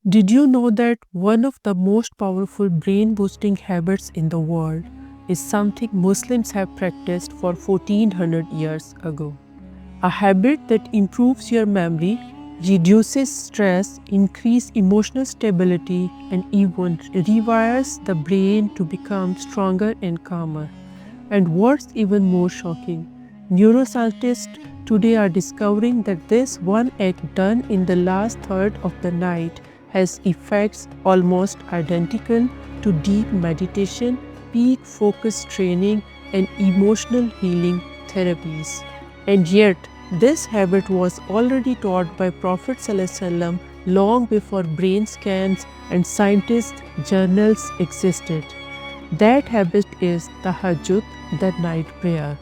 Did you know that one of the most powerful brain-boosting habits in the world is something Muslims have practiced for 1400 years ago? A habit that improves your memory, reduces stress, increases emotional stability, and even rewires the brain to become stronger and calmer. And what's even more shocking, neuroscientists today are discovering that this one act done in the last third of the night has effects almost identical to deep meditation, peak focus training, and emotional healing therapies. And yet, this habit was already taught by Prophet ﷺ long before brain scans and scientist journals existed. That habit is Tahajjud, the night prayer.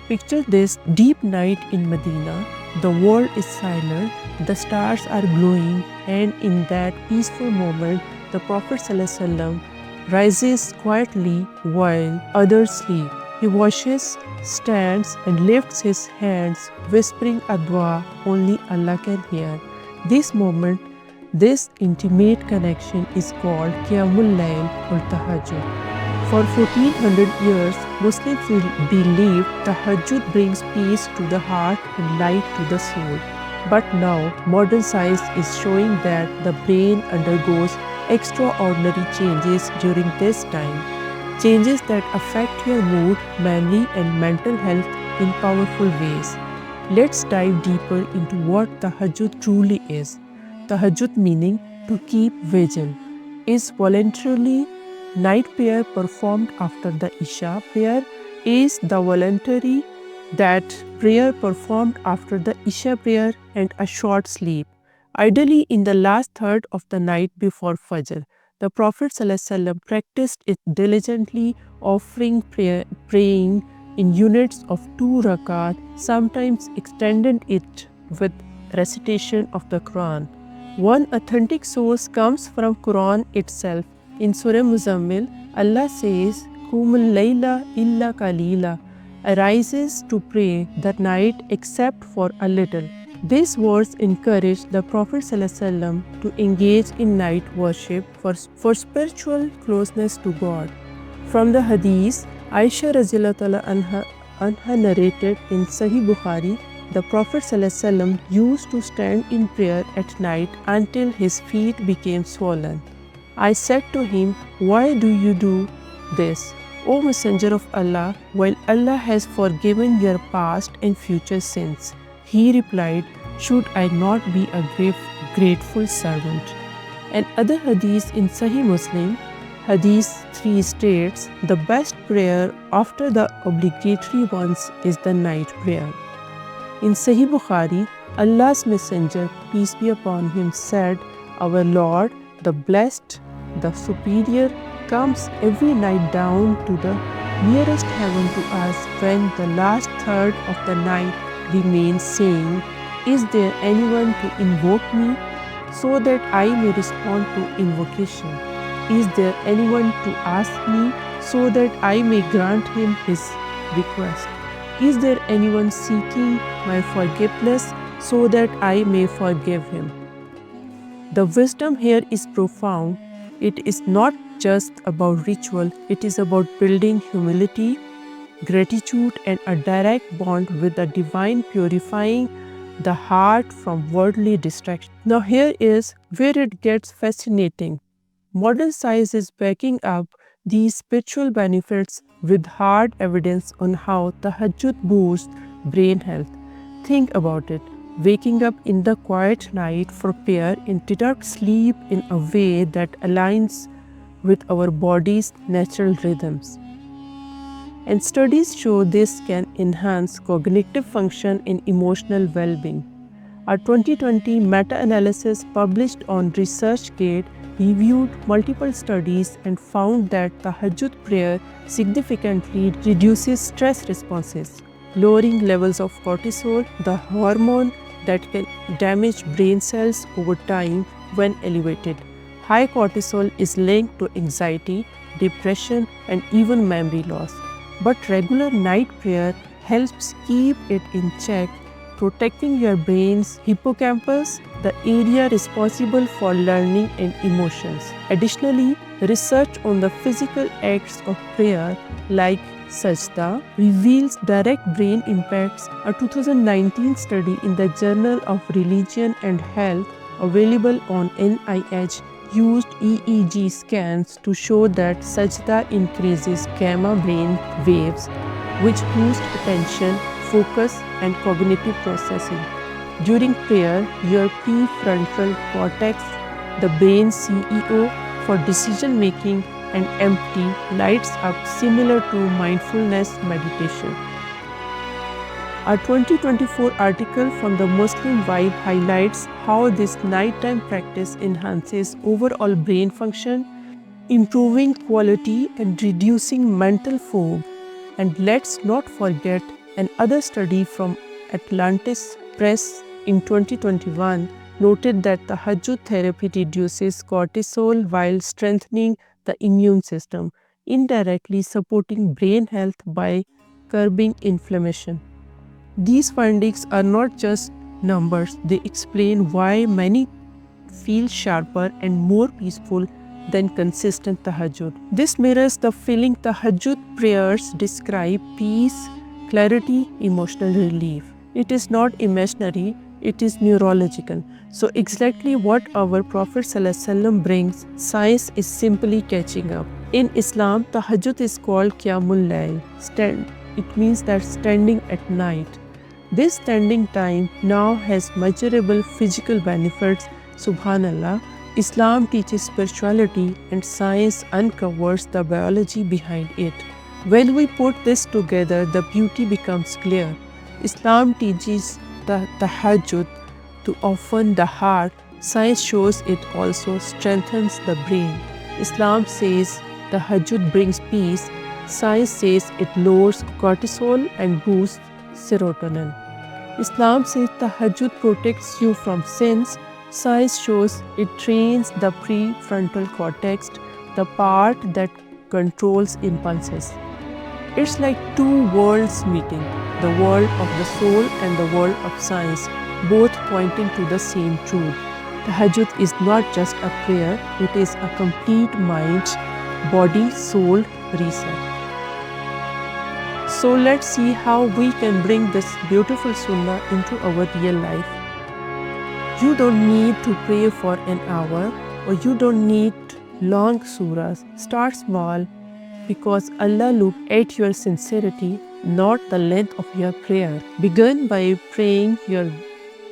Picture this deep night in Medina. The world is silent, the stars are glowing, and in that peaceful moment, the Prophet ﷺ rises quietly while others sleep. He washes, stands, and lifts his hands, whispering a dua only Allah can hear. This moment, this intimate connection is called Qiyamul Layl or Tahajjud. For 1400 years, Muslims believed Tahajjud brings peace to the heart and light to the soul. But now, modern science is showing that the brain undergoes extraordinary changes during this time. Changes that affect your mood, memory, and mental health in powerful ways. Let's dive deeper into what Tahajjud truly is. Tahajjud, meaning to keep vigil, is voluntarily night prayer performed after the Isha prayer, is the voluntary that prayer performed after the Isha prayer and a short sleep, ideally in the last third of the night before Fajr. The Prophet ﷺ practiced it diligently, praying in units of 2 rakat, sometimes extended it with recitation of the Quran. One authentic source comes from Quran itself. In Surah Muzammil, Allah says, Qumul layla illa qalila, arises to pray the night except for a little. These words encourage the Prophet ﷺ to engage in night worship for spiritual closeness to God. From the Hadith, Aisha anha narrated in Sahih Bukhari, the Prophet ﷺ used to stand in prayer at night until his feet became swollen. I said to him, "Why do you do this, O Messenger of Allah, while Allah has forgiven your past and future sins?" He replied, "Should I not be a grateful servant?" And other hadith in Sahih Muslim, Hadith 3 states, the best prayer after the obligatory ones is the night prayer. In Sahih Bukhari, Allah's Messenger, peace be upon him, said, "Our Lord, the blessed, the superior, comes every night down to the nearest heaven to us when the last third of the night remains, saying, 'Is there anyone to invoke me so that I may respond to invocation? Is there anyone to ask me so that I may grant him his request? Is there anyone seeking my forgiveness so that I may forgive him?'" The wisdom here is profound. It is not just about ritual, it is about building humility, gratitude, and a direct bond with the divine, purifying the heart from worldly distraction. Now here is where it gets fascinating. Modern science is backing up these spiritual benefits with hard evidence on how Tahajjud boosts brain health. Think about it. Waking up in the quiet night for prayer interrupts sleep in a way that aligns with our body's natural rhythms. And studies show this can enhance cognitive function and emotional well-being. A 2020 meta-analysis published on ResearchGate reviewed multiple studies and found that Tahajjud prayer significantly reduces stress responses, lowering levels of cortisol, the hormone that can damage brain cells over time when elevated. High cortisol is linked to anxiety, depression, and even memory loss. But regular night prayer helps keep it in check, protecting your brain's hippocampus, the area responsible for learning and emotions. Additionally, research on the physical acts of prayer like Sajdah reveals direct brain impacts. A 2019 study in the Journal of Religion and Health, available on NIH, used EEG scans to show that Sajdah increases gamma brain waves, which boost attention, focus, and cognitive processing. During prayer, your prefrontal cortex, the brain's CEO for decision making and empty, lights up similar to mindfulness meditation. A 2024 article from the Muslim Vibe highlights how this nighttime practice enhances overall brain function, improving quality and reducing mental fog. And let's not forget another study from Atlantis Press in 2021 noted that Tahajjud therapy reduces cortisol while strengthening the immune system, indirectly supporting brain health by curbing inflammation. These findings are not just numbers, they explain why many feel sharper and more peaceful than consistent tahajjud. This mirrors the feeling tahajjud prayers describe: peace, clarity, emotional relief. It is not imaginary, it is neurological. So exactly what our Prophet ﷺ brings, science is simply catching up. In Islam, tahajjud is called Qiyamul Layl. It means that standing at night. This standing time now has measurable physical benefits. Subhanallah, Islam teaches spirituality and science uncovers the biology behind it. When we put this together, the beauty becomes clear. Islam teaches the tahajjud to open the heart. Science shows it also strengthens the brain. Islam says tahajjud brings peace. Science says it lowers cortisol and boosts serotonin. Islam says tahajjud protects you from sins. Science shows it trains the prefrontal cortex, the part that controls impulses. It's like two worlds meeting, the world of the soul and the world of science, both pointing to the same truth. Tahajjud is not just a prayer, it is a complete mind, body, soul reset. So let's see how we can bring this beautiful sunnah into our real life. You don't need to pray for an hour, or you don't need long surahs. Start small, because Allah looks at your sincerity, not the length of your prayer. Begin by praying your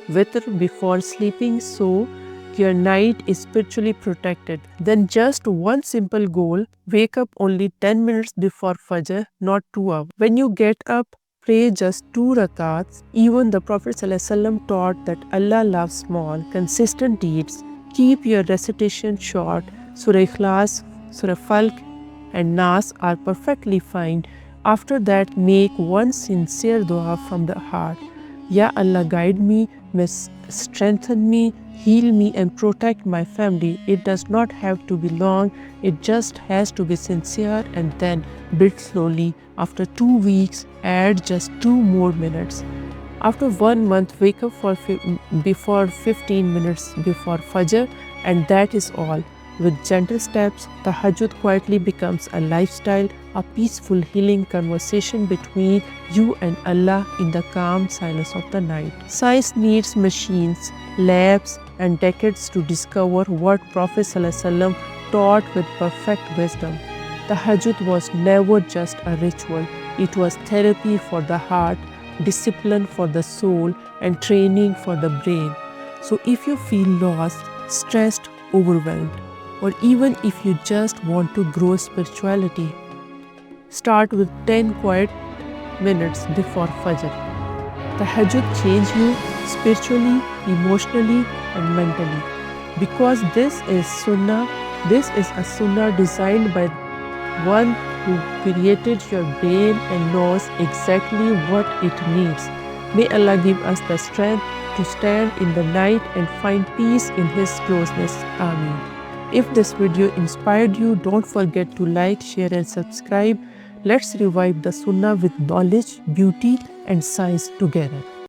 witr before sleeping so your night is spiritually protected. Then just one simple goal: wake up only 10 minutes before Fajr, not 2 hours. When you get up, pray just 2 rakats. Even the Prophet ﷺ taught that Allah loves small, consistent deeds. Keep your recitation short. Surah Ikhlas, Surah Falq and Nas are perfectly fine. After that, make one sincere dua from the heart. Ya Allah, guide me, strengthen me, heal me and protect my family. It does not have to be long, it just has to be sincere, and then build slowly. After 2 weeks, add just 2 more minutes. After 1 month, wake up before 15 minutes before Fajr, and that is all. With gentle steps, tahajjud quietly becomes a lifestyle, a peaceful healing conversation between you and Allah in the calm silence of the night. Science needs machines, labs, and decades to discover what Prophet ﷺ taught with perfect wisdom. Tahajjud was never just a ritual. It was therapy for the heart, discipline for the soul, and training for the brain. So if you feel lost, stressed, overwhelmed, or even if you just want to grow spirituality, start with 10 quiet minutes before Fajr. Tahajjud changes you spiritually, emotionally, and mentally. Because this is a sunnah designed by one who created your brain and knows exactly what it needs. May Allah give us the strength to stand in the night and find peace in His closeness. Ameen. If this video inspired you, don't forget to like, share and subscribe. Let's revive the sunnah with knowledge, beauty and science together.